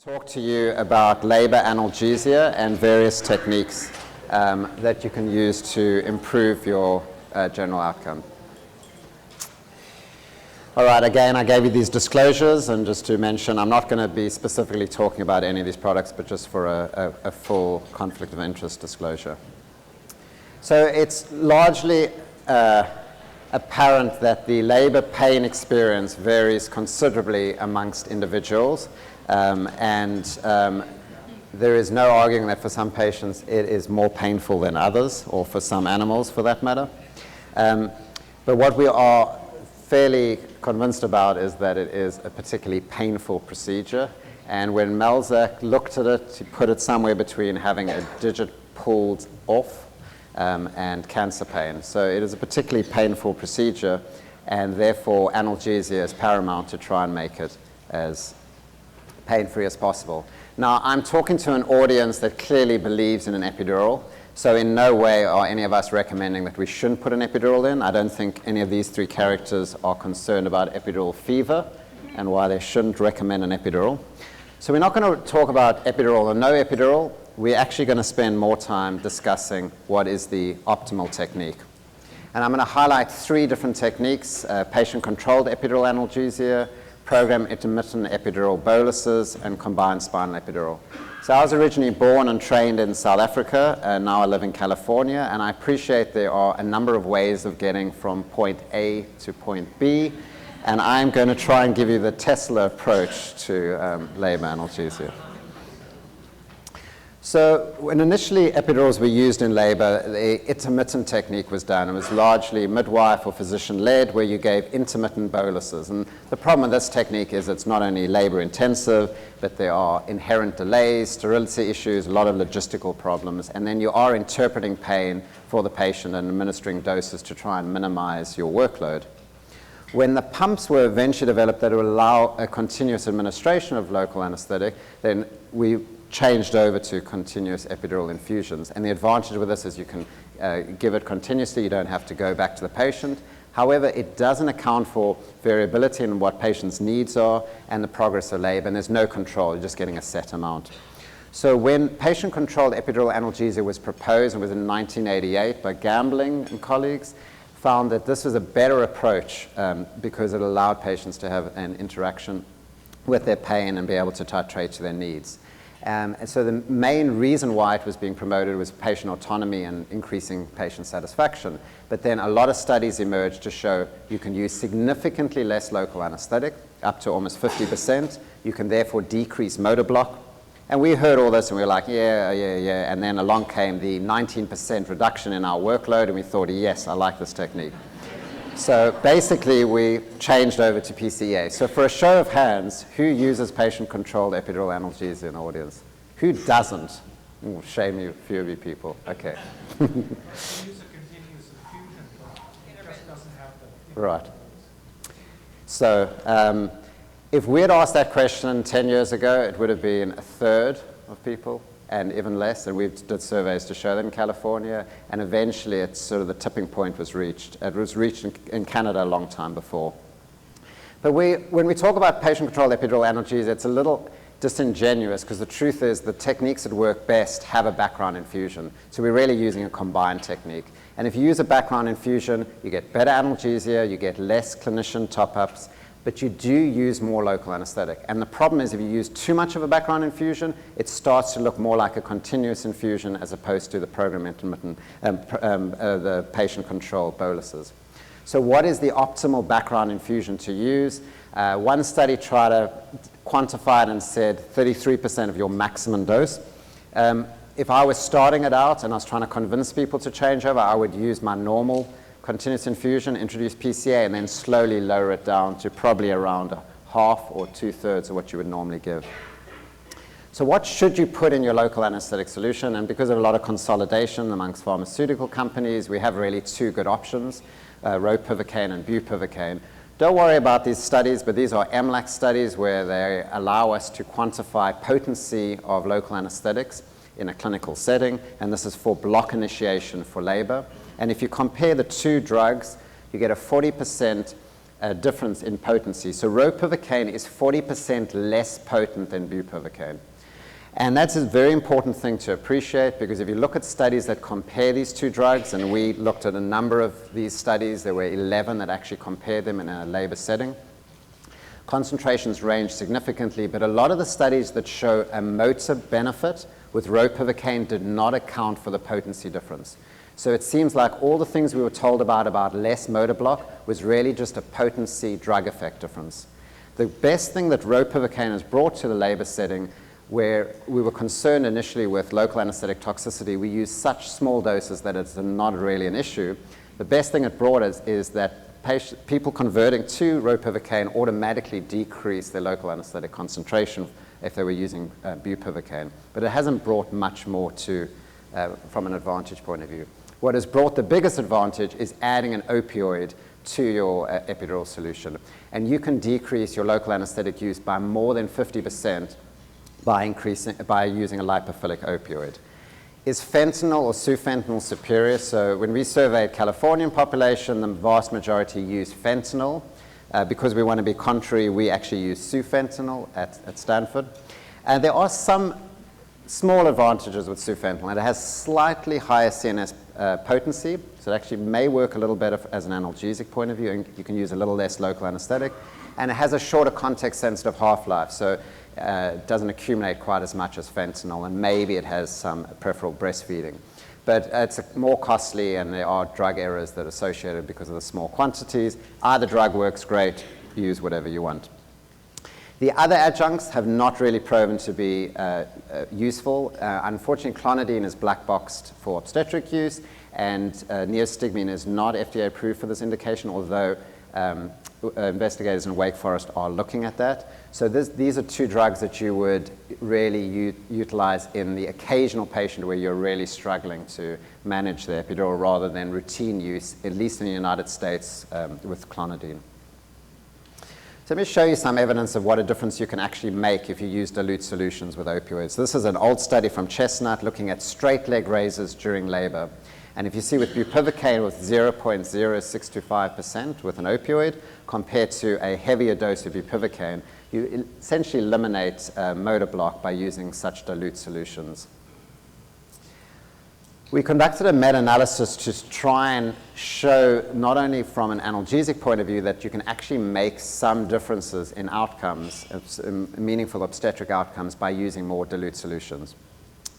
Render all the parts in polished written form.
Talk to you about labor analgesia and various techniques that you can use to improve your general outcome. All right, again, I gave you these disclosures, and just to mention, I'm not going to be specifically talking about any of these products, but just for a full conflict of interest disclosure. So it's largely apparent that the labor pain experience varies considerably amongst individuals. There is no arguing that for some patients it is more painful than others, or for some animals for that matter. But what we are fairly convinced about is that it is a particularly painful procedure. And when Melzack looked at it, he put it somewhere between having a digit pulled off and cancer pain. So it is a particularly painful procedure, and therefore analgesia is paramount to try and make it as pain-free as possible. Now, I'm talking to an audience that clearly believes in an epidural, so in no way are any of us recommending that we shouldn't put an epidural in. I don't think any of these three characters are concerned about epidural fever and why they shouldn't recommend an epidural. So we're not going to talk about epidural or no epidural. We're actually going to spend more time discussing what is the optimal technique. And I'm going to highlight three different techniques: patient-controlled epidural analgesia, program intermittent epidural boluses, and combined spinal epidural. So I was originally born and trained in South Africa, and now I live in California, and I appreciate there are a number of ways of getting from point A to point B, and I'm going to try and give you the Tesla approach to labor analgesia. So when initially epidurals were used in labor, the intermittent technique was done. It was largely midwife or physician-led, where you gave intermittent boluses. And the problem with this technique is it's not only labor-intensive, but there are inherent delays, sterility issues, a lot of logistical problems, and then you are interpreting pain for the patient and administering doses to try and minimize your workload. When the pumps were eventually developed that would allow a continuous administration of local anesthetic, then we changed over to continuous epidural infusions. And the advantage with this is you can give it continuously. You don't have to go back to the patient. However, it doesn't account for variability in what patients' needs are and the progress of labor, and there's no control. You're just getting a set amount. So when patient-controlled epidural analgesia was proposed, and was in 1988 by Gambling and colleagues, found that this was a better approach because it allowed patients to have an interaction with their pain and be able to titrate to their needs. And so the main reason why it was being promoted was patient autonomy and increasing patient satisfaction. But then a lot of studies emerged to show you can use significantly less local anesthetic, up to almost 50%. You can therefore decrease motor block. And we heard all this and we were like, yeah. And then along came the 19% reduction in our workload, and we thought, yes, I like this technique. So basically, we changed over to PCA. So for a show of hands, who uses patient-controlled epidural analgesia in the audience? Who doesn't? Ooh, shame you, a few of you people. Okay. We use a continuous infusion, but it just doesn't have the... Right. So if we had asked that question 10 years ago, it would have been a third of people, and even less, and we did surveys to show that in California, and eventually it's sort of the tipping point was reached. It was reached in Canada a long time before. But when we talk about patient-controlled epidural analgesia, it's a little disingenuous, because the truth is the techniques that work best have a background infusion. So we're really using a combined technique. And if you use a background infusion, you get better analgesia, you get less clinician top-ups, but you do use more local anesthetic. And the problem is if you use too much of a background infusion, it starts to look more like a continuous infusion as opposed to the program intermittent, the patient-controlled boluses. So what is the optimal background infusion to use? One study tried to quantify it and said 33% of your maximum dose. If I was starting it out and I was trying to convince people to change over, I would use my normal continuous infusion, introduce PCA, and then slowly lower it down to probably around half or 2/3 of what you would normally give. So what should you put in your local anesthetic solution? And because of a lot of consolidation amongst pharmaceutical companies, we have really two good options, ropivacaine and bupivacaine. Don't worry about these studies, but these are MLAC studies where they allow us to quantify potency of local anesthetics in a clinical setting, and this is for block initiation for labor. And if you compare the two drugs, you get a 40% difference in potency. So ropivacaine is 40% less potent than bupivacaine. And that's a very important thing to appreciate, because if you look at studies that compare these two drugs, and we looked at a number of these studies, there were 11 that actually compared them in a labor setting, concentrations range significantly, but a lot of the studies that show a motor benefit with ropivacaine did not account for the potency difference. So it seems like all the things we were told about less motor block was really just a potency drug effect difference. The best thing that ropivacaine has brought to the labor setting, where we were concerned initially with local anesthetic toxicity, we use such small doses that it's not really an issue. The best thing it brought us is that people converting to ropivacaine automatically decrease their local anesthetic concentration if they were using bupivacaine. But it hasn't brought much more to, from an advantage point of view. What has brought the biggest advantage is adding an opioid to your epidural solution. And you can decrease your local anesthetic use by more than 50% by using a lipophilic opioid. Is fentanyl or sufentanil superior? So when we surveyed Californian population, the vast majority use fentanyl. Because we want to be contrary, we actually use sufentanil at Stanford. And there are some small advantages with sufentanil. It has slightly higher CNS potency, so it actually may work a little better as an analgesic point of view, and you can use a little less local anesthetic. And it has a shorter context-sensitive half-life, so it doesn't accumulate quite as much as fentanyl, and maybe it has some peripheral breastfeeding. But it's more costly, and there are drug errors that are associated because of the small quantities. Either drug works great, use whatever you want. The other adjuncts have not really proven to be useful. Unfortunately, clonidine is black boxed for obstetric use, and neostigmine is not FDA approved for this indication, although investigators in Wake Forest are looking at that. So these are two drugs that you would really utilize in the occasional patient where you're really struggling to manage the epidural, rather than routine use, at least in the United States, with clonidine. So let me show you some evidence of what a difference you can actually make if you use dilute solutions with opioids. This is an old study from Chestnut looking at straight leg raises during labor. And if you see with bupivacaine with 0.0625% with an opioid compared to a heavier dose of bupivacaine, you essentially eliminate motor block by using such dilute solutions. We conducted a meta-analysis to try and show, not only from an analgesic point of view, that you can actually make some differences in outcomes, meaningful obstetric outcomes, by using more dilute solutions.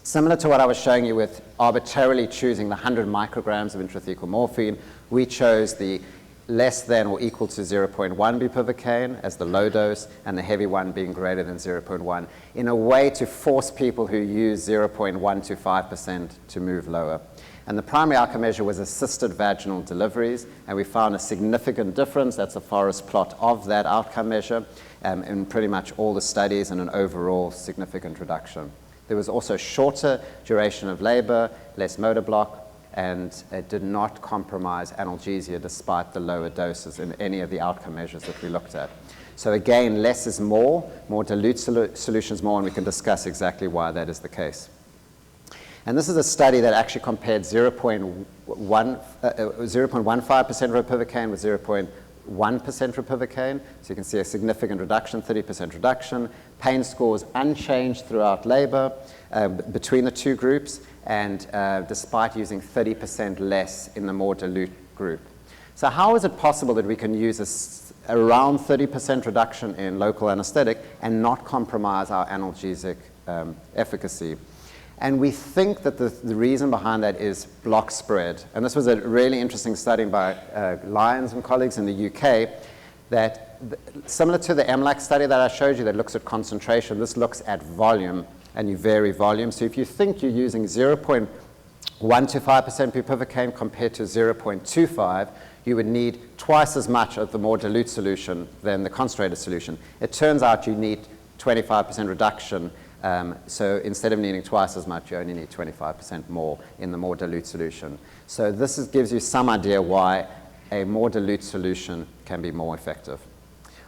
Similar to what I was showing you with arbitrarily choosing the 100 micrograms of intrathecal morphine, we chose the less than or equal to 0.1 bupivacaine as the low dose, and the heavy one being greater than 0.1, in a way to force people who use 0.125% to move lower. And the primary outcome measure was assisted vaginal deliveries, and we found a significant difference. That's a forest plot of that outcome measure in pretty much all the studies, and an overall significant reduction. There was also shorter duration of labor, less motor block, and it did not compromise analgesia despite the lower doses in any of the outcome measures that we looked at. So again, less is more dilute solutions more, and we can discuss exactly why that is the case. And this is a study that actually compared 0.15% ropivacaine with 0.1% ropivacaine. So you can see a significant reduction, 30% reduction. Pain scores unchanged throughout labor between the two groups, and despite using 30% less in the more dilute group. So how is it possible that we can use around 30% reduction in local anesthetic and not compromise our analgesic efficacy? And we think that the reason behind that is block spread. And this was a really interesting study by Lyons and colleagues in the UK, that similar to the MLAC study that I showed you that looks at concentration, this looks at volume, and you vary volume. So if you think you're using 0.125% bupivacaine compared to 0.25, you would need twice as much of the more dilute solution than the concentrated solution. It turns out you need 25% reduction. So instead of needing twice as much, you only need 25% more in the more dilute solution. So this gives you some idea why a more dilute solution can be more effective.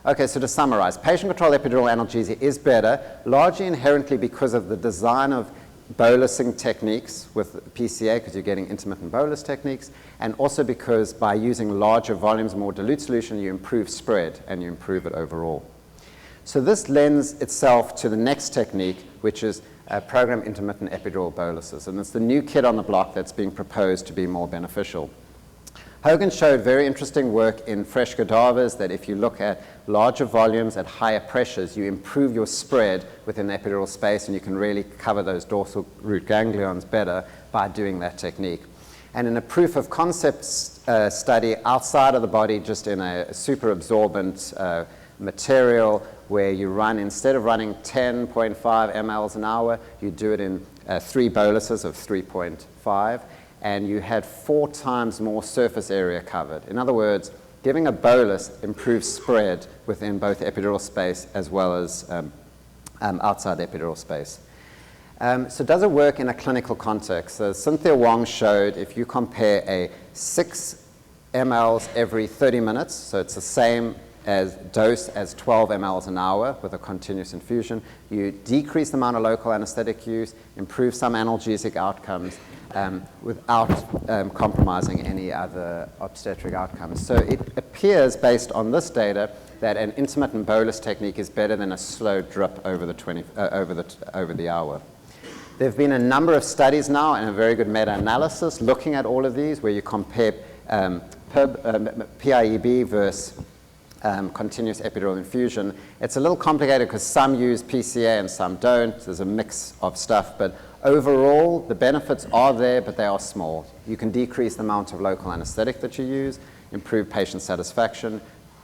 Okay, so to summarize, patient-controlled epidural analgesia is better, largely inherently because of the design of bolusing techniques with PCA because you're getting intermittent bolus techniques, and also because by using larger volumes, more dilute solution, you improve spread and you improve it overall. So this lends itself to the next technique, which is program intermittent epidural boluses, and it's the new kid on the block that's being proposed to be more beneficial. Hogan showed very interesting work in fresh cadavers that if you look at larger volumes at higher pressures, you improve your spread within the epidural space, and you can really cover those dorsal root ganglions better by doing that technique. And in a proof of concept study outside of the body, just in a super absorbent material, where you run, instead of running 10.5 mLs an hour, you do it in 3 boluses of 3.5, and you had 4 times more surface area covered. In other words, giving a bolus improves spread within both epidural space as well as outside the epidural space. So does it work in a clinical context? So Cynthia Wong showed if you compare a 6 mLs every 30 minutes, so it's the same as dose as 12 mLs an hour with a continuous infusion, you decrease the amount of local anesthetic use, improve some analgesic outcomes without compromising any other obstetric outcomes. So it appears, based on this data, that an intermittent bolus technique is better than a slow drip over the hour. There have been a number of studies now and a very good meta-analysis looking at all of these, where you compare PIEB versus continuous epidural infusion. It's a little complicated because some use PCA and some don't. There's a mix of stuff, but overall the benefits are there, but they are small. You can decrease the amount of local anesthetic that you use, improve patient satisfaction,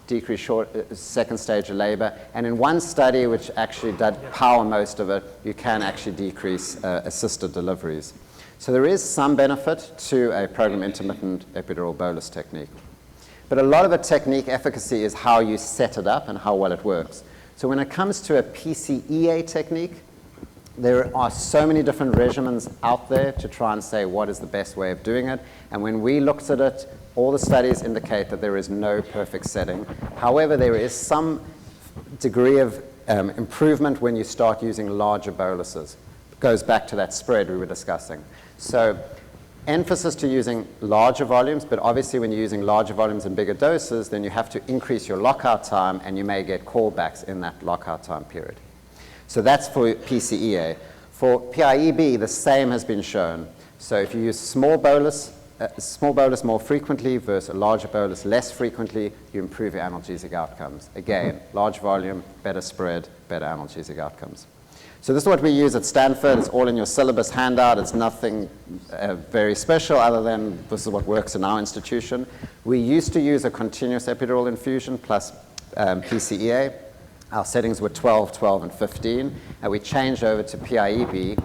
decrease second stage of labor, and in one study which actually did power most of it, you can actually decrease assisted deliveries. So there is some benefit to a program intermittent epidural bolus technique. But a lot of the technique efficacy is how you set it up and how well it works. So when it comes to a PCEA technique, there are so many different regimens out there to try and say what is the best way of doing it. And when we looked at it, all the studies indicate that there is no perfect setting. However, there is some degree of improvement when you start using larger boluses. It goes back to that spread we were discussing. So emphasis to using larger volumes, but obviously when you're using larger volumes and bigger doses, then you have to increase your lockout time, and you may get callbacks in that lockout time period. So that's for PCEA. For PIEB, the same has been shown. So if you use small bolus more frequently versus a larger bolus less frequently, you improve your analgesic outcomes. Again, large volume, better spread, better analgesic outcomes. So this is what we use at Stanford. It's all in your syllabus handout. It's nothing very special other than this is what works in our institution. We used to use a continuous epidural infusion plus PCEA. Our settings were 12, 12, and 15. And we changed over to PIEB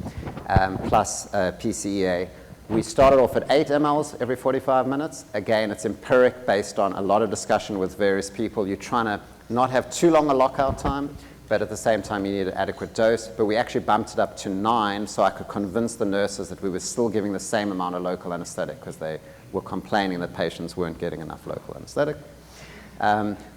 plus PCEA. We started off at 8 mLs every 45 minutes. Again, it's empiric based on a lot of discussion with various people. You're trying to not have too long a lockout time, but at the same time you need an adequate dose. But we actually bumped it up to 9 so I could convince the nurses that we were still giving the same amount of local anesthetic because they were complaining that patients weren't getting enough local anesthetic.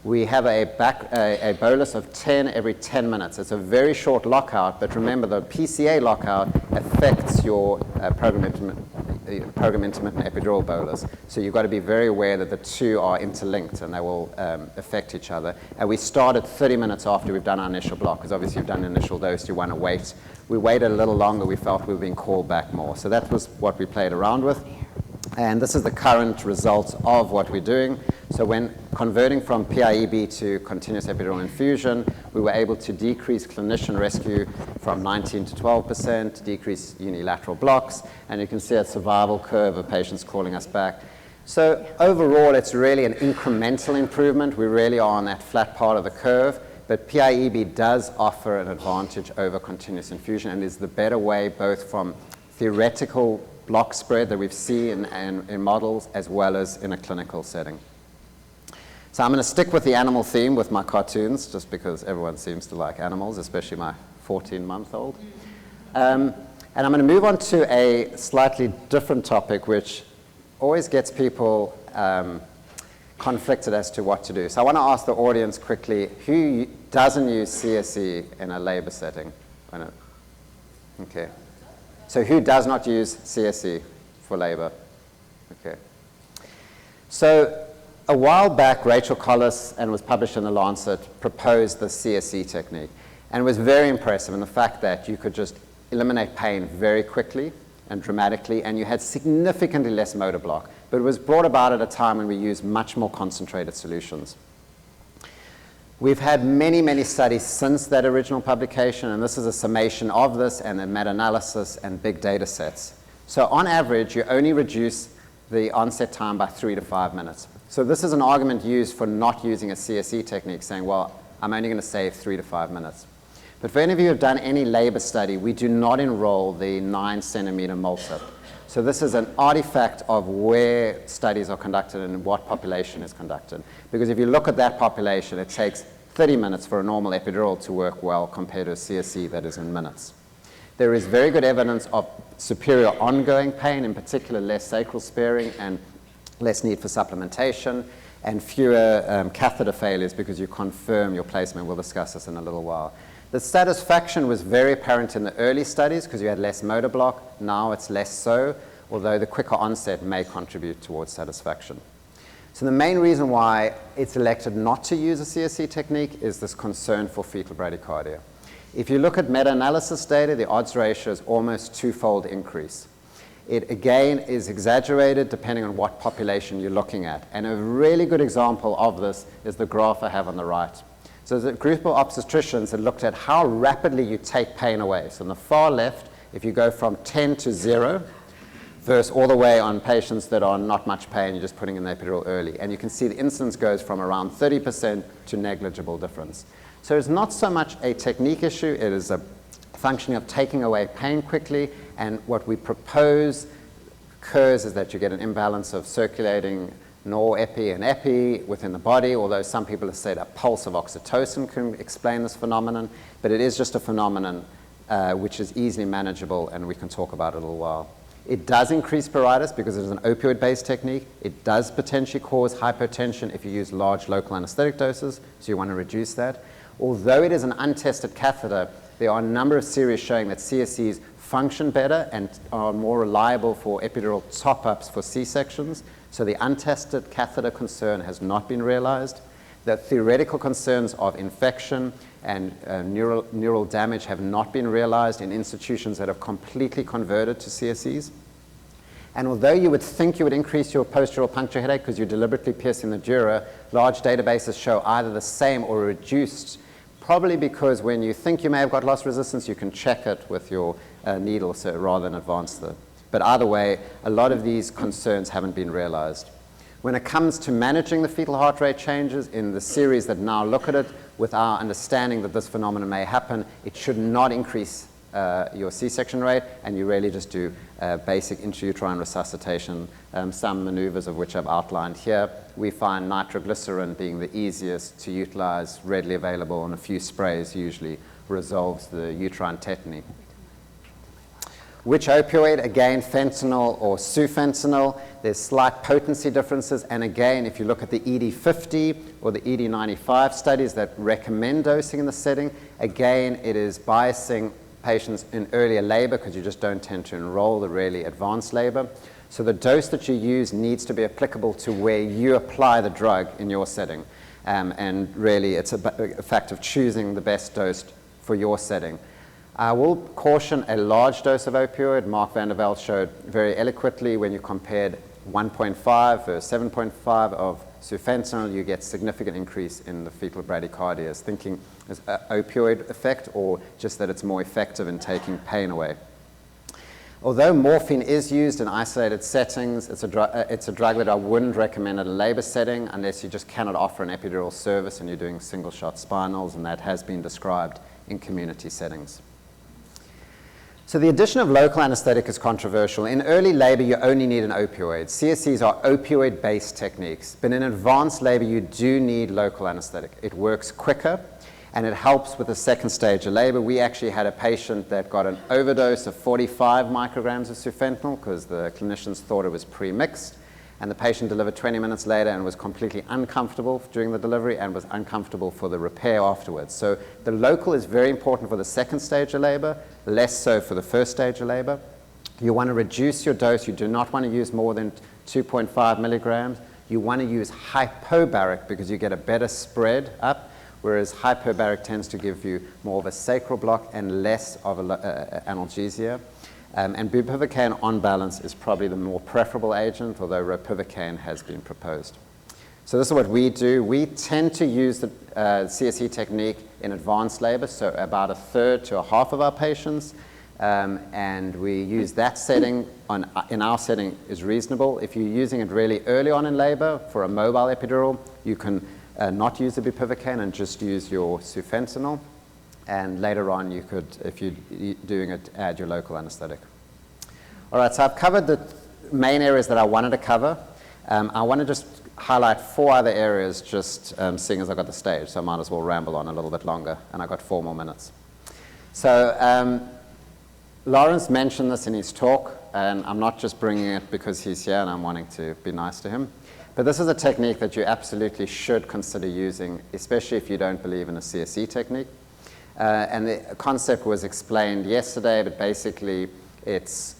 We have a bolus of 10 every 10 minutes. It's a very short lockout, but remember the PCA lockout affects your program intermittent epidural bolus. So you've got to be very aware that the two are interlinked and they will affect each other. And we started 30 minutes after we've done our initial block, because obviously you've done an initial dose, you want to wait. We waited a little longer, we felt we were being called back more. So that was what we played around with. And this is the current result of what we're doing. So when converting from PIEB to continuous epidural infusion, we were able to decrease clinician rescue from 19 to 12%, decrease unilateral blocks, and you can see a survival curve of patients calling us back. So overall, it's really an incremental improvement. We really are on that flat part of the curve, but PIEB does offer an advantage over continuous infusion and is the better way both from theoretical block spread that we've seen in models as well as in a clinical setting. So I'm going to stick with the animal theme with my cartoons, just because everyone seems to like animals, especially my 14-month-old. And I'm going to move on to a slightly different topic, which always gets people conflicted as to what to do. So I want to ask the audience quickly, who doesn't use CSE in a labor setting? Okay. So who does not use CSE for labor? Okay. So a while back, Rachel Collis, and was published in The Lancet, proposed the CSE technique, and was very impressive in the fact that you could just eliminate pain very quickly and dramatically, and you had significantly less motor block. But it was brought about at a time when we used much more concentrated solutions. We've had many, many studies since that original publication, and this is a summation of this and a meta-analysis and big data sets. So on average, you only reduce the onset time by 3 to 5 minutes. So this is an argument used for not using a CSE technique, saying, well, I'm only going to save 3 to 5 minutes. But for any of you who have done any labor study, we do not enroll the 9 centimeter multip. So this is an artifact of where studies are conducted and what population is conducted. Because if you look at that population, it takes 30 minutes for a normal epidural to work well compared to a CSE that is in minutes. There is very good evidence of superior ongoing pain, in particular less sacral sparing and less need for supplementation, and fewer catheter failures because you confirm your placement. We'll discuss this in a little while. The satisfaction was very apparent in the early studies because you had less motor block. Now it's less so, although the quicker onset may contribute towards satisfaction. So the main reason why it's elected not to use a CSE technique is this concern for fetal bradycardia. If you look at meta-analysis data, the odds ratio is almost twofold increase. It again is exaggerated depending on what population you're looking at. And a really good example of this is the graph I have on the right. So there's a group of obstetricians that looked at how rapidly you take pain away. So on the far left, if you go from 10 to 0, versus all the way on patients that are not much pain, you're just putting in the epidural early. And you can see the incidence goes from around 30% to negligible difference. So it's not so much a technique issue, it is a functioning of taking away pain quickly. And what we propose occurs is that you get an imbalance of circulating norepi and epi within the body, although some people have said a pulse of oxytocin can explain this phenomenon, but it is just a phenomenon which is easily manageable, and we can talk about it in a little while. It does increase pruritus because it is an opioid-based technique. It does potentially cause hypotension if you use large local anesthetic doses, so you want to reduce that. Although it is an untested catheter, there are a number of series showing that CSEs function better and are more reliable for epidural top-ups for C-sections. So the untested catheter concern has not been realized. The theoretical concerns of infection and neural damage have not been realized in institutions that have completely converted to CSEs. And although you would think you would increase your post-dural puncture headache because you're deliberately piercing the dura, large databases show either the same or reduced, probably because when you think you may have got loss resistance, you can check it with your needle, so rather than advance the. But either way, a lot of these concerns haven't been realized. When it comes to managing the fetal heart rate changes in the series that now look at it, with our understanding that this phenomenon may happen, it should not increase your C-section rate, and you really just do basic intrauterine resuscitation, some maneuvers of which I've outlined here. We find nitroglycerin being the easiest to utilize, readily available, and a few sprays usually resolves the uterine tetany. Which opioid? Again, fentanyl or sufentanil. There's slight potency differences, and again, if you look at the ED50 or the ED95 studies that recommend dosing in the setting, again, it is biasing patients in earlier labor because you just don't tend to enroll the really advanced labor. So the dose that you use needs to be applicable to where you apply the drug in your setting. And really, it's a fact of choosing the best dose for your setting. I will caution a large dose of opioid. Mark van der Velde showed very eloquently when you compared 1.5 versus 7.5 of sufentanil, you get significant increase in the fetal bradycardia. Thinking as an opioid effect or just that it's more effective in taking pain away. Although morphine is used in isolated settings, it's a drug that I wouldn't recommend at a labor setting unless you just cannot offer an epidural service and you're doing single-shot spinals, and that has been described in community settings. So the addition of local anesthetic is controversial. In early labor, you only need an opioid. CSEs are opioid-based techniques, but in advanced labor, you do need local anesthetic. It works quicker, and it helps with the second stage of labor. We actually had a patient that got an overdose of 45 micrograms of sufentanil because the clinicians thought it was pre-mixed, and the patient delivered 20 minutes later and was completely uncomfortable during the delivery and was uncomfortable for the repair afterwards. So the local is very important for the second stage of labor, less so for the first stage of labor. You want to reduce your dose. You do not want to use more than 2.5 milligrams. You want to use hypobaric because you get a better spread up, whereas hyperbaric tends to give you more of a sacral block and less of analgesia. And bupivacaine on balance is probably the more preferable agent, although ropivacaine has been proposed. So this is what we do. We tend to use the CSE technique in advanced labor, so about a third to a half of our patients. And we use that setting in our setting is reasonable. If you're using it really early on in labor for a mobile epidural, you can not use the bupivacaine and just use your sufentanil. And later on, you could, if you're doing it, add your local anesthetic. All right, so I've covered the main areas that I wanted to cover. I want to just highlight 4 other areas, just seeing as I've got the stage, so I might as well ramble on a little bit longer, and I've got 4 more minutes. So Lawrence mentioned this in his talk, and I'm not just bringing it because he's here and I'm wanting to be nice to him, but this is a technique that you absolutely should consider using, especially if you don't believe in a CSE technique. And the concept was explained yesterday, but basically it's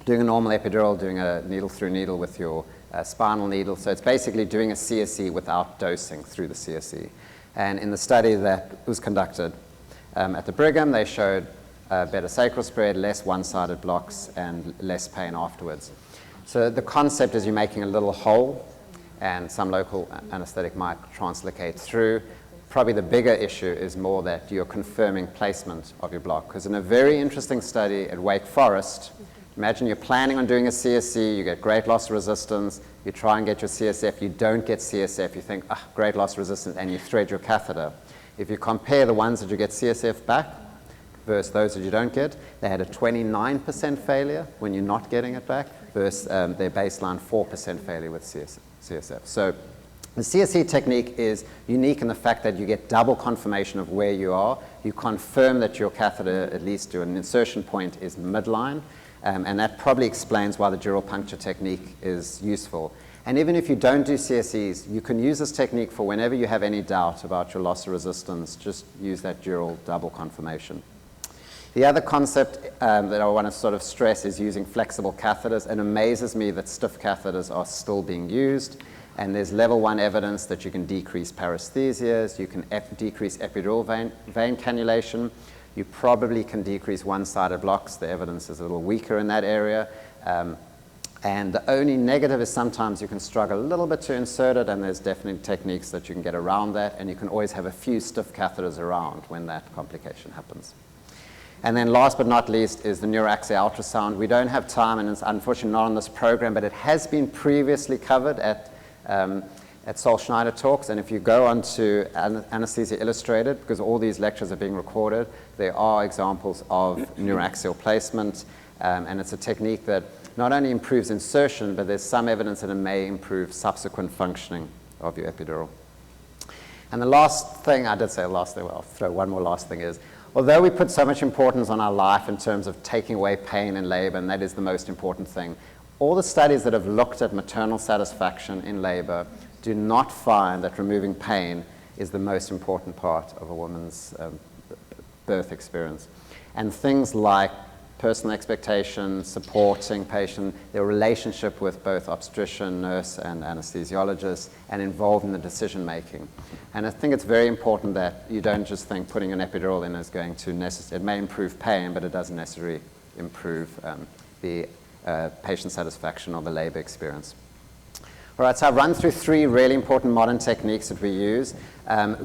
doing a normal epidural, doing a needle through needle with your spinal needle. So it's basically doing a CSE without dosing through the CSE. And in the study that was conducted at the Brigham, they showed better sacral spread, less one-sided blocks, and less pain afterwards. So the concept is you're making a little hole, and some local anesthetic might translocate through. Probably the bigger issue is more that you're confirming placement of your block. Because in a very interesting study at Wake Forest, imagine you're planning on doing a CSE, you get great loss of resistance, you try and get your CSF, you don't get CSF, you think, great loss of resistance, and you thread your catheter. If you compare the ones that you get CSF back versus those that you don't get, they had a 29% failure when you're not getting it back versus their baseline 4% failure with CSF. So the CSE technique is unique in the fact that you get double confirmation of where you are. You confirm that your catheter, at least to an insertion point, is midline, and that probably explains why the dural puncture technique is useful. And even if you don't do CSEs, you can use this technique for whenever you have any doubt about your loss of resistance, just use that dural double confirmation. The other concept that I want to sort of stress is using flexible catheters. It amazes me that stiff catheters are still being used. And there's level 1 evidence that you can decrease paresthesias, you can decrease epidural vein cannulation, you probably can decrease one-sided blocks. The evidence is a little weaker in that area. And the only negative is sometimes you can struggle a little bit to insert it, and there's definitely techniques that you can get around that, and you can always have a few stiff catheters around when that complication happens. And then last but not least is the neuroaxial ultrasound. We don't have time, and it's unfortunately not on this program, but it has been previously covered at Sol Shnider talks, and if you go onto Anesthesia Illustrated, because all these lectures are being recorded, there are examples of neuroaxial placement, and it's a technique that not only improves insertion, but there's some evidence that it may improve subsequent functioning of your epidural. And the last thing, I did say last thing, well, I'll throw one more last thing is, although we put so much importance on our life in terms of taking away pain in labor, and that is the most important thing, all the studies that have looked at maternal satisfaction in labor do not find that removing pain is the most important part of a woman's birth experience. And things like personal expectation, supporting patient, their relationship with both obstetrician, nurse, and anesthesiologist, and involved in the decision making. And I think it's very important that you don't just think putting an epidural in is going to it may improve pain, but it doesn't necessarily improve the patient satisfaction or the labor experience. All right, so I've run through 3 really important modern techniques that we use.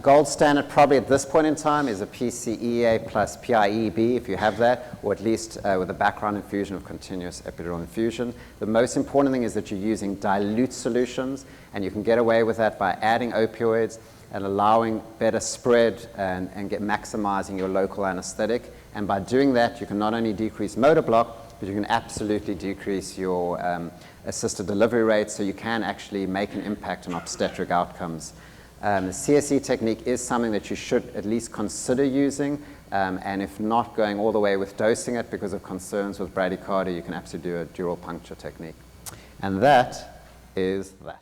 Gold standard probably at this point in time is a PCEA plus PIEB, if you have that, or at least with a background infusion of continuous epidural infusion. The most important thing is that you're using dilute solutions, and you can get away with that by adding opioids and allowing better spread and maximizing your local anesthetic. And by doing that, you can not only decrease motor block, but you can absolutely decrease your assisted delivery rate, so you can actually make an impact on obstetric outcomes. The CSE technique is something that you should at least consider using, and if not going all the way with dosing it because of concerns with bradycardia, you can absolutely do a dural puncture technique. And that is that.